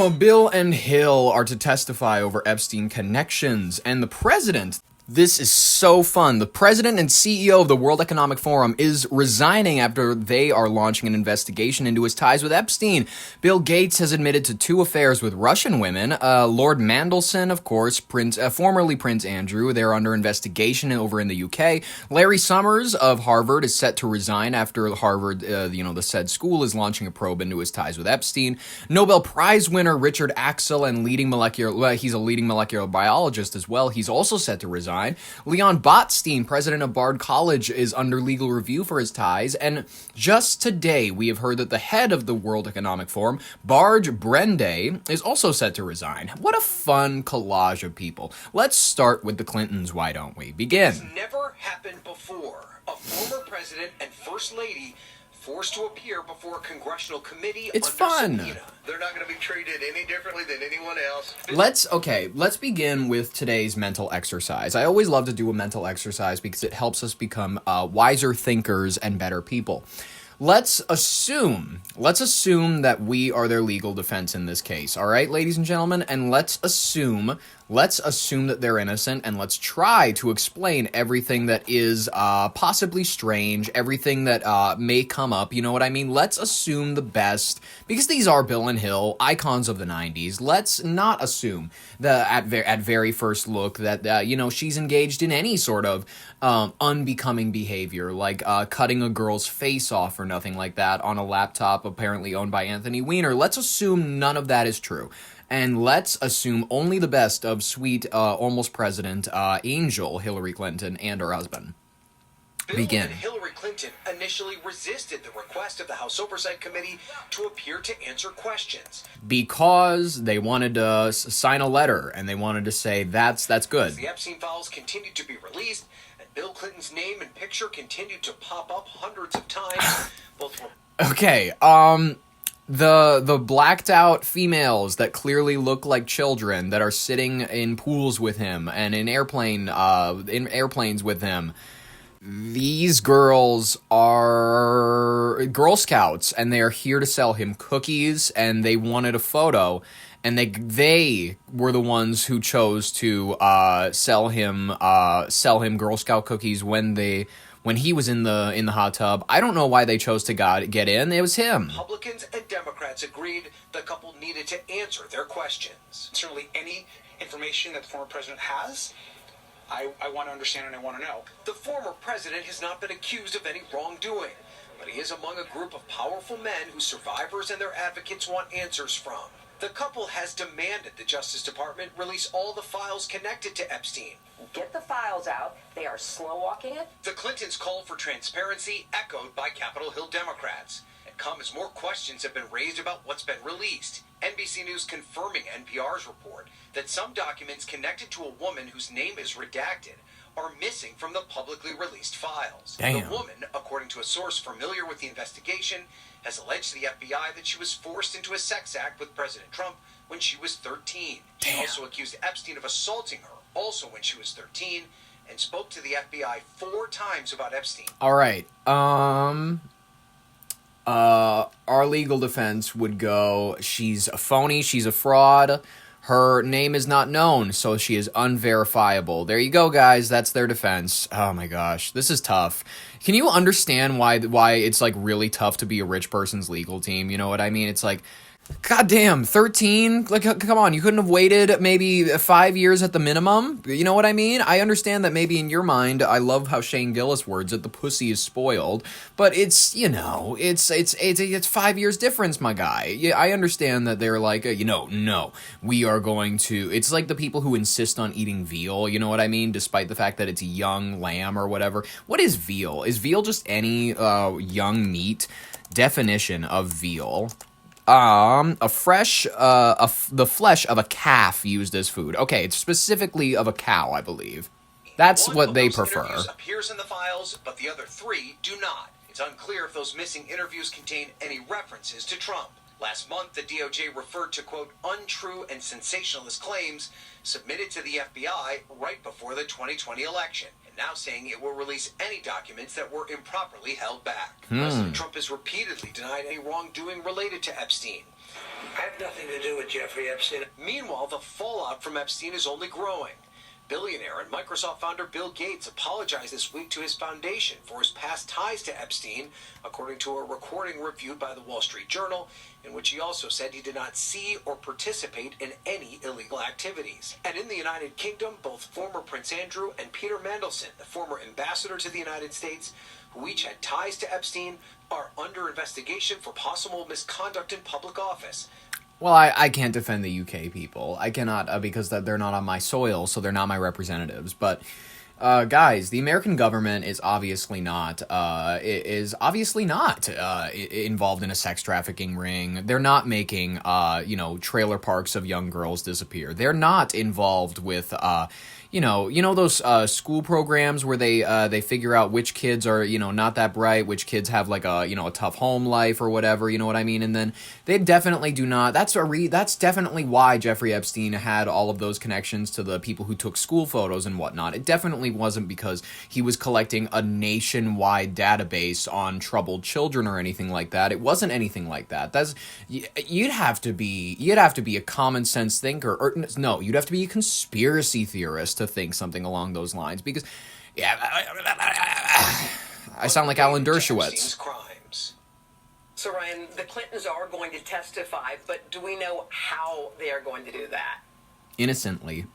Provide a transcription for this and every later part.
Bill and Hill are to testify over Epstein connections, and the president... This is so fun. The president and CEO of the World Economic Forum is resigning after they are launching an investigation into his ties with Epstein. Bill Gates has admitted to 2 affairs with Russian women. Lord Mandelson, of course, formerly Prince Andrew, they're under investigation over in the UK. Larry Summers of Harvard is set to resign after Harvard, the said school is launching a probe into his ties with Epstein. Nobel Prize winner Richard Axel, he's a leading molecular biologist as well. He's also set to resign. Leon Botstein, president of Bard College, is under legal review for his ties. And just today, we have heard that the head of the World Economic Forum, Barge Brende, is also set to resign. What a fun collage of people. Let's start with the Clintons, why don't we? Begin. It's never happened before. A former president and first lady forced to appear before a congressional committee. It's fun. Subpoena. They're not going to be treated any differently than anyone else. Let's begin with today's mental exercise. I always love to do a mental exercise because it helps us become wiser thinkers and better people. Let's assume that we are their legal defense in this case, all right, ladies and gentlemen? And let's assume that they're innocent, and let's try to explain everything that is possibly strange, everything that may come up, you know what I mean? Let's assume the best, because these are Bill and Hill, icons of the 90s. Let's not assume that at very first look that, she's engaged in any sort of unbecoming behavior, like cutting a girl's face off or nothing like that on a laptop apparently owned by Anthony Weiner. Let's assume none of that is true. And let's assume only the best of sweet, almost president, angel Hillary Clinton and her husband. Begin. Bill and Hillary Clinton initially resisted the request of the House Oversight Committee to appear to answer questions. Because they wanted to sign a letter, and they wanted to say, that's good. As the Epstein files continued to be released, and Bill Clinton's name and picture continued to pop up hundreds of times, both were... Okay, The blacked out females that clearly look like children that are sitting in pools with him and in airplanes with him. These girls are Girl Scouts, and they are here to sell him cookies, and they wanted a photo, and they were the ones who chose to sell him Girl Scout cookies when he was in the hot tub. I don't know why they chose to get in. It was him. Republicans and Democrats agreed the couple needed to answer their questions. Certainly any information that the former president has, I want to understand and I want to know. The former president has not been accused of any wrongdoing, but he is among a group of powerful men who survivors and their advocates want answers from. The couple has demanded the Justice Department release all the files connected to Epstein. Get the files out. They are slow-walking it. The Clintons' call for transparency echoed by Capitol Hill Democrats, and come as more questions have been raised about what's been released. NBC News confirming NPR's report that some documents connected to a woman whose name is redacted are missing from the publicly released files. Damn. The woman, according to a source familiar with the investigation, has alleged to the FBI that she was forced into a sex act with President Trump when she was 13. She Damn. also accused Epstein of assaulting her, also when she was 13, and spoke to the FBI 4 times about Epstein. All right. Our legal defense would go, she's a phony, she's a fraud, her name is not known, so she is unverifiable. There you go, guys. That's their defense. Oh my gosh, this is tough. Can you understand why it's like really tough to be a rich person's legal team? You know what I mean? It's like, goddamn, 13? Like, come on, you couldn't have waited maybe 5 years at the minimum? You know what I mean? I understand that maybe in your mind, I love how Shane Gillis words it, the pussy is spoiled, but it's, it's 5 years difference, my guy. Yeah, I understand that they're like, no, we are going to, it's like the people who insist on eating veal, you know what I mean? Despite the fact that it's young lamb or whatever. What is veal? Is veal just any young meat? Definition of veal. The flesh of a calf used as food. Okay, it's specifically of a cow, I believe. That's what they prefer. One of those interviews appears in the files, but the other 3 do not. It's unclear if those missing interviews contain any references to Trump. Last month, the DOJ referred to, quote, untrue and sensationalist claims submitted to the FBI right before the 2020 election, and now saying it will release any documents that were improperly held back. President Trump has repeatedly denied any wrongdoing related to Epstein. I have nothing to do with Jeffrey Epstein. Meanwhile, the fallout from Epstein is only growing. Billionaire and Microsoft founder Bill Gates apologized this week to his foundation for his past ties to Epstein, according to a recording reviewed by the Wall Street Journal, in which he also said he did not see or participate in any illegal activities. And in the United Kingdom, both former Prince Andrew and Peter Mandelson, the former ambassador to the United States, who each had ties to Epstein, are under investigation for possible misconduct in public office. Well, I can't defend the UK people. I cannot, because they're not on my soil, so they're not my representatives. But, guys, the American government is obviously not involved in a sex trafficking ring. They're not making, trailer parks of young girls disappear. They're not involved with, those school programs where they figure out which kids are, not that bright, which kids have like a tough home life or whatever, you know what I mean? And then they definitely do not. That's definitely why Jeffrey Epstein had all of those connections to the people who took school photos and whatnot. It definitely wasn't because he was collecting a nationwide database on troubled children or anything like that. It wasn't anything like that. You'd have to be a common sense thinker, or no, you'd have to be a conspiracy theorist to think something along those lines, because I sound like Alan Dershowitz. Crimes. So, Ryan, the Clintons are going to testify, but do we know how they are going to do that? Innocently.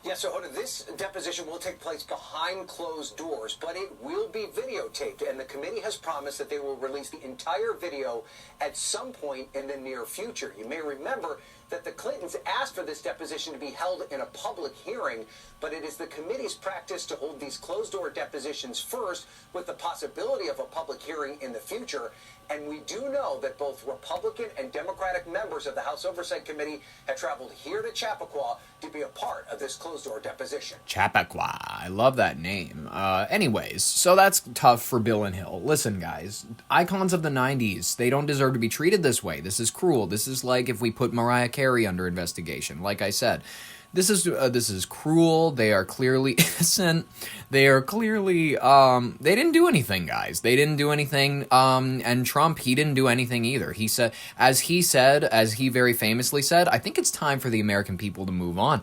Yeah, so Hoda, this deposition will take place behind closed doors, but it will be videotaped, and the committee has promised that they will release the entire video at some point in the near future. You may remember that the Clintons asked for this deposition to be held in a public hearing, but it is the committee's practice to hold these closed-door depositions first, with the possibility of a public hearing in the future. And we do know that both Republican and Democratic members of the House Oversight Committee have traveled here to Chappaqua to be a part of this closed-door deposition. Chappaqua. I love that name. Anyways, so that's tough for Bill and Hill. Listen, guys, icons of the 90s, they don't deserve to be treated this way. This is cruel. This is like if we put Mariah Carey under investigation. Like I said, this is cruel. They are clearly innocent. They are clearly they didn't do anything, guys. They didn't do anything. And Trump, he didn't do anything either. He said, as he very famously said, I think it's time for the American people to move on.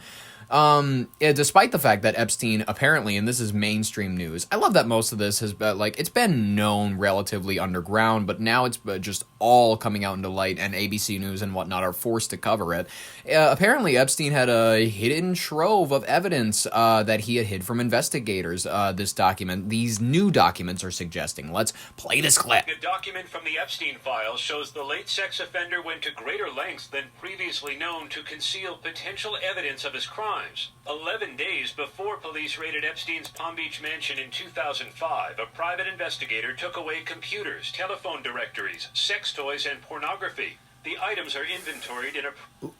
Despite the fact that Epstein apparently, and this is mainstream news, I love that most of this has been, it's been known relatively underground, but now it's just all coming out into light, and ABC News and whatnot are forced to cover it. Apparently, Epstein had a hidden trove of evidence that he had hid from investigators. These new documents are suggesting. Let's play this clip. A document from the Epstein files shows the late sex offender went to greater lengths than previously known to conceal potential evidence of his crimes. 11 days before police raided Epstein's Palm Beach mansion in 2005, a private investigator took away computers, telephone directories, sex toys, and pornography. The items are inventoried in a...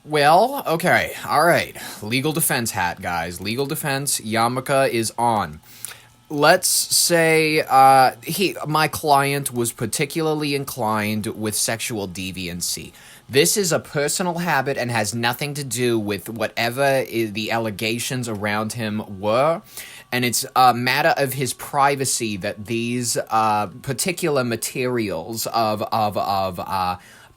Well, okay, alright. Legal defense hat, guys. Legal defense, yarmulke is on. Let's say my client was particularly inclined with sexual deviancy. This is a personal habit and has nothing to do with whatever the allegations around him were. And it's a matter of his privacy that these particular materials of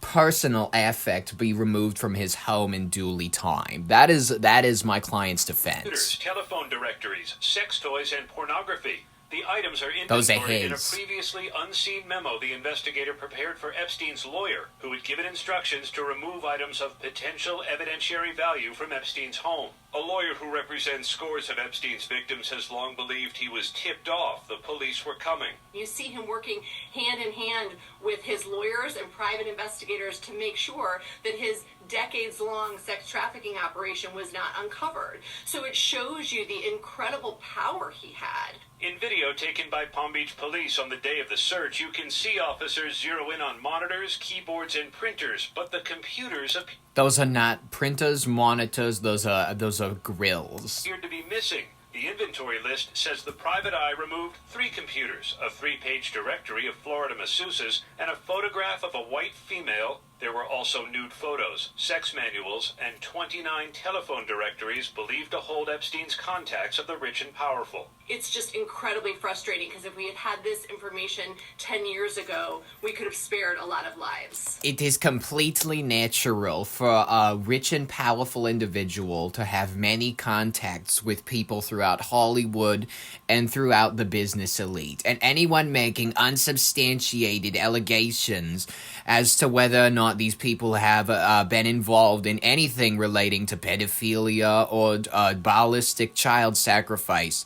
personal affect be removed from his home in duly time. That is my client's defense. Telephone directories, sex toys, and pornography. The items are inventoried in a previously unseen memo the investigator prepared for Epstein's lawyer, who had given instructions to remove items of potential evidentiary value from Epstein's home. A lawyer who represents scores of Epstein's victims has long believed he was tipped off the police were coming. You see him working hand in hand with his lawyers and private investigators to make sure that his decades-long sex trafficking operation was not uncovered. So it shows you the incredible power he had. In video taken by Palm Beach police on the day of the search, you can see officers zero in on monitors, keyboards, and printers, but the computers those are not printers, monitors, those are grills. appeared to be missing. The inventory list says the private eye removed 3 computers, a 3-page directory of Florida masseuses, and a photograph of a white female There were also nude photos, sex manuals, and 29 telephone directories believed to hold Epstein's contacts of the rich and powerful. It's just incredibly frustrating because if we had had this information 10 years ago, we could have spared a lot of lives. It is completely natural for a rich and powerful individual to have many contacts with people throughout Hollywood and throughout the business elite. And anyone making unsubstantiated allegations as to whether or not these people have been involved in anything relating to pedophilia or ballistic child sacrifice,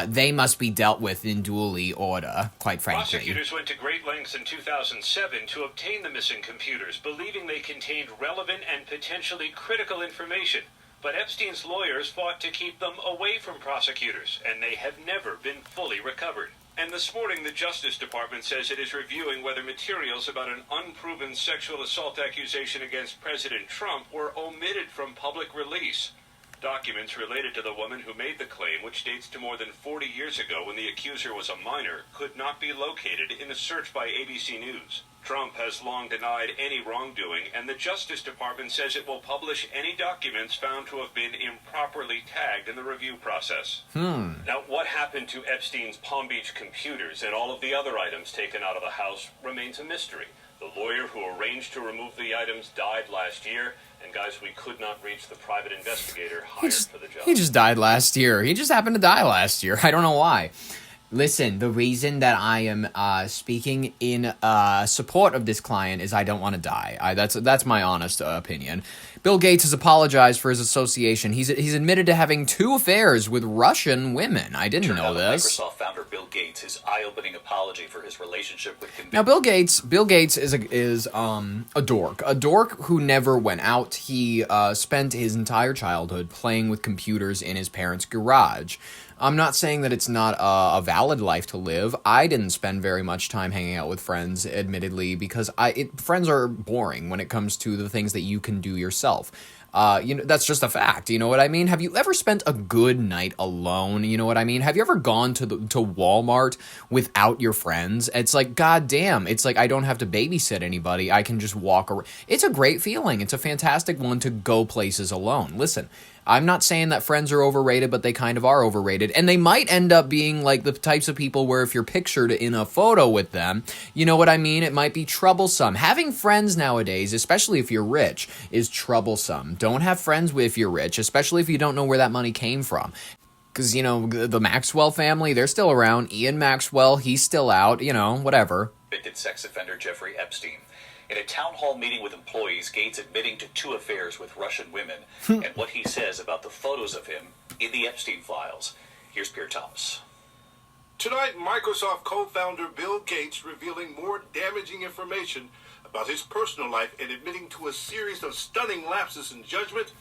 they must be dealt with in duly order, quite frankly. Prosecutors went to great lengths in 2007 to obtain the missing computers, believing they contained relevant and potentially critical information. But Epstein's lawyers fought to keep them away from prosecutors, and they have never been fully recovered. And this morning, the Justice Department says it is reviewing whether materials about an unproven sexual assault accusation against President Trump were omitted from public release. Documents related to the woman who made the claim, which dates to more than 40 years ago when the accuser was a minor, could not be located in a search by ABC News. Trump has long denied any wrongdoing, and the Justice Department says it will publish any documents found to have been improperly tagged in the review process. Now, what happened to Epstein's Palm Beach computers and all of the other items taken out of the house remains a mystery. The lawyer who arranged to remove the items died last year, and guys, we could not reach the private investigator hired for the job. He just died last year. He just happened to die last year. I don't know why. Listen, the reason that I am speaking in support of this client is I don't want to die. That's my honest opinion. Bill Gates has apologized for his association. He's admitted to having 2 affairs with Russian women. I didn't know this. Microsoft founder Bill Gates, his eye-opening apology for his relationship with Now, Bill Gates is a dork who never went out. He spent his entire childhood playing with computers in his parents' garage. I'm not saying that it's not a valid life to live. I didn't spend very much time hanging out with friends, admittedly, because friends are boring when it comes to the things that you can do yourself. That's just a fact. You know what I mean? Have you ever spent a good night alone? You know what I mean? Have you ever gone to Walmart without your friends? It's like, goddamn. It's like I don't have to babysit anybody. I can just walk around. It's a great feeling. It's a fantastic one to go places alone. Listen, I'm not saying that friends are overrated, but they kind of are overrated. And they might end up being like the types of people where if you're pictured in a photo with them, you know what I mean? It might be troublesome. Having friends nowadays, especially if you're rich, is troublesome. Don't have friends if you're rich, especially if you don't know where that money came from. Because, the Maxwell family, they're still around. Ian Maxwell, he's still out, whatever. Convicted sex offender Jeffrey Epstein. In a town hall meeting with employees, Gates admitting to 2 affairs with Russian women and what he says about the photos of him in the Epstein files. Here's Pierre Thomas. Tonight, Microsoft co-founder Bill Gates revealing more damaging information about his personal life and admitting to a series of stunning lapses in judgment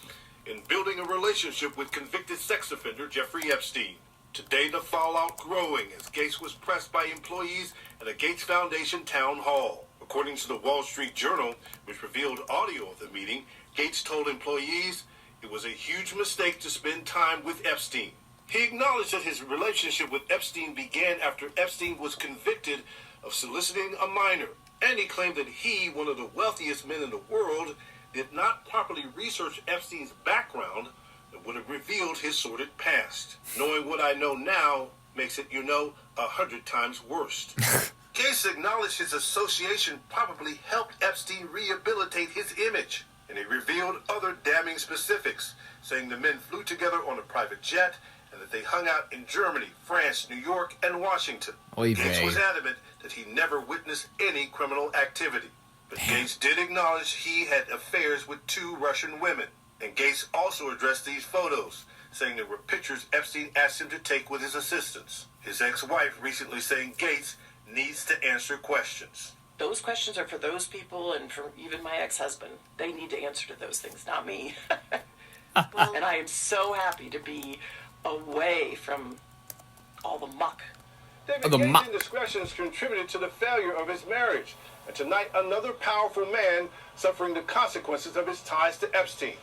in building a relationship with convicted sex offender Jeffrey Epstein. Today, the fallout growing as Gates was pressed by employees at a Gates Foundation town hall. According to the Wall Street Journal, which revealed audio of the meeting, Gates told employees it was a huge mistake to spend time with Epstein. He acknowledged that his relationship with Epstein began after Epstein was convicted of soliciting a minor, and he claimed that he, one of the wealthiest men in the world, did not properly research Epstein's background and would have revealed his sordid past. Knowing what I know now makes it, 100 times worse. Gates acknowledged his association probably helped Epstein rehabilitate his image, and he revealed other damning specifics, saying the men flew together on a private jet and that they hung out in Germany, France, New York, and Washington. Gates was adamant that he never witnessed any criminal activity. But Gates did acknowledge he had affairs with 2 Russian women, and Gates also addressed these photos, saying there were pictures Epstein asked him to take with his assistants. His ex-wife recently saying Gates needs to answer questions. Those questions are for those people and for even my ex-husband. They need to answer to those things, not me. And I am so happy to be away from all the muck. David Gates' indiscretions contributed to the failure of his marriage. And tonight, another powerful man suffering the consequences of his ties to Epstein.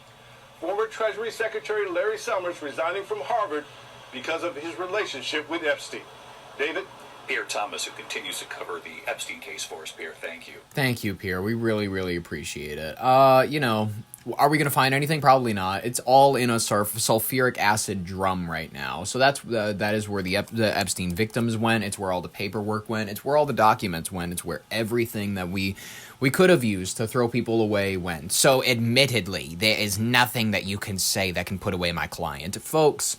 Former Treasury Secretary Larry Summers resigning from Harvard because of his relationship with Epstein. David? Pierre Thomas, who continues to cover the Epstein case for us. Pierre, thank you. Thank you, Pierre. We really, really appreciate it. You know, are we going to find anything? Probably not. It's all in a sulfuric acid drum right now. So that is where the Epstein victims went. It's where all the paperwork went. It's where all the documents went. It's where everything that we could have used to throw people away went. So admittedly, there is nothing that you can say that can put away my client. Folks,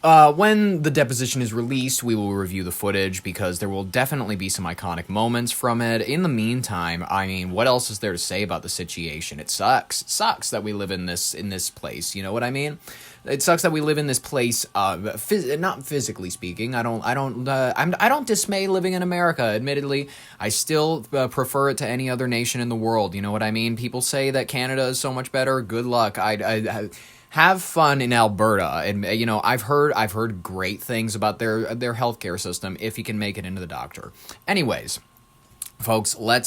when the deposition is released, we will review the footage because there will definitely be some iconic moments from it. In the meantime, I mean, what else is there to say about the situation? It sucks. It sucks that we live in this place. You know what I mean? It sucks that we live in this place. Not physically speaking. I don't dismay living in America. Admittedly, I still prefer it to any other nation in the world. You know what I mean? People say that Canada is so much better. Good luck. I have fun in Alberta, and you know I've heard great things about their healthcare system if you can make it into the doctor. Anyways, folks, let's